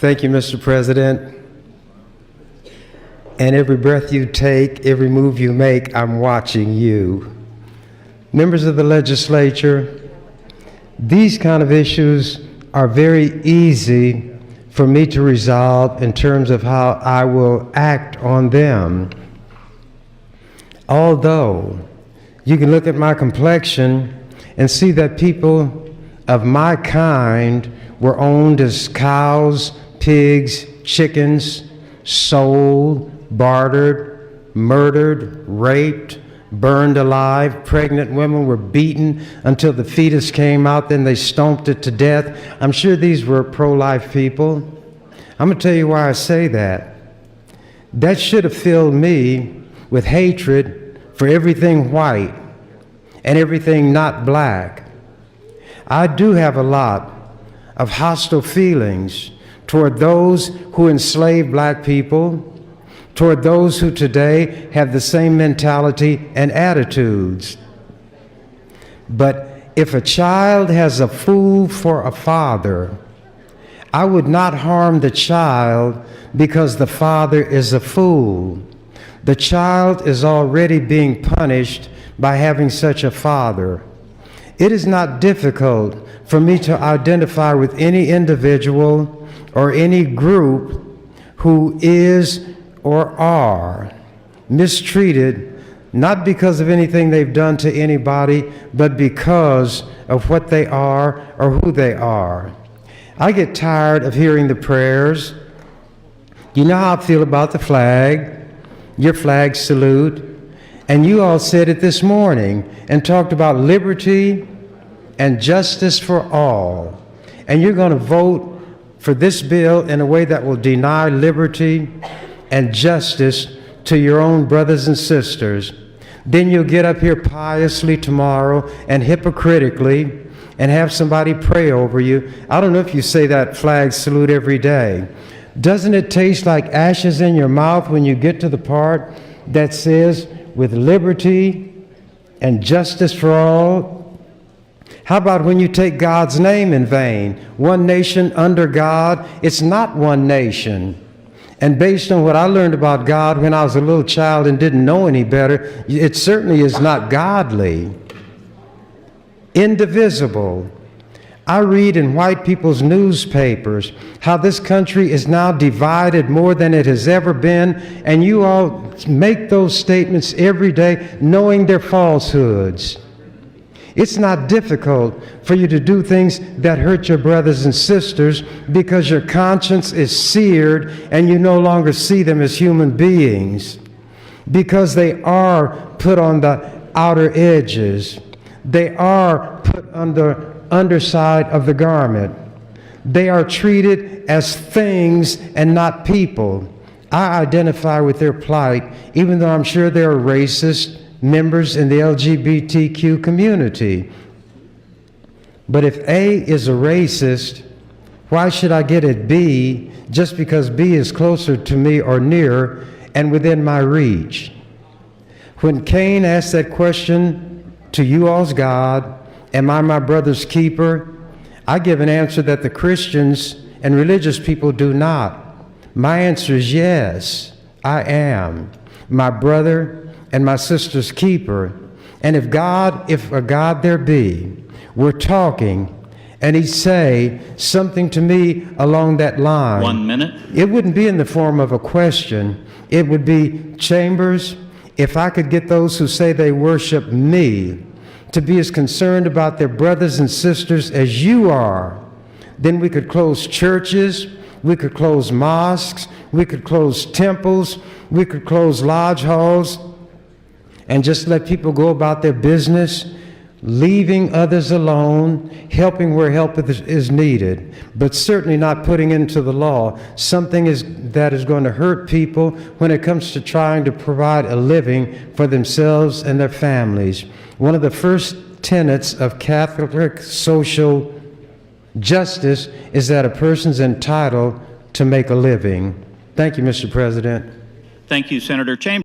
Thank you, Mr. President. And every breath you take, every move you make, I'm watching you. Members of the legislature, these kind of issues are very easy for me to resolve in terms of how I will act on them. Although you can look at my complexion and see that people of my kind were owned as cows, pigs, chickens, sold, bartered, murdered, raped, burned alive. Pregnant women were beaten until the fetus came out, then they stomped it to death. I'm sure these were pro-life people. I'm going to tell you why I say that. That should have filled me with hatred for everything white and everything not black. I do have a lot of hostile feelings toward those who enslaved black people, toward those who today have the same mentality and attitudes. But if a child has a fool for a father, I would not harm the child because the father is a fool. The child is already being punished by having such a father. It is not difficult for me to identify with any individual or any group who is or are mistreated, not because of anything they've done to anybody, but because of what they are or who they are. I get tired of hearing the prayers. You know how I feel about the flag, your flag salute, and you all said it this morning and talked about liberty and justice for all. And you're going to vote for this bill in a way that will deny liberty and justice to your own brothers and sisters. Then you'll get up here piously tomorrow and hypocritically and have somebody pray over you. I don't know if you say that flag salute every day. Doesn't it taste like ashes in your mouth when you get to the part that says, with liberty and justice for all? How about when you take God's name in vain? One nation under God, it's not one nation. And based on what I learned about God when I was a little child and didn't know any better, it certainly is not godly. Indivisible. I read in white people's newspapers how this country is now divided more than it has ever been, and you all make those statements every day knowing they're falsehoods. It's not difficult for you to do things that hurt your brothers and sisters because your conscience is seared and you no longer see them as human beings, because they are put on the outer edges. They are put on the underside of the garment. They are treated as things and not people. I identify with their plight, even though I'm sure there are racist members in the LGBTQ community. But if A is a racist, why should I get at B just because B is closer to me or near and within my reach? When Cain asked that question to you all's God, am I my brother's keeper? I give an answer that the Christians and religious people do not. My answer is yes, I am my brother and my sister's keeper. And if a God there be, were talking and he'd say something to me along that line, 1 minute. It wouldn't be in the form of a question. It would be, Chambers, if I could get those who say they worship me to be as concerned about their brothers and sisters as you are, then we could close churches, we could close mosques, we could close temples, we could close lodge halls, and just let people go about their business, leaving others alone, helping where help is needed, but certainly not putting into the law something that is going to hurt people when it comes to trying to provide a living for themselves and their families. One of the first tenets of Catholic social justice is that a person's entitled to make a living. Thank you, Mr. President. Thank you, Senator Chambers.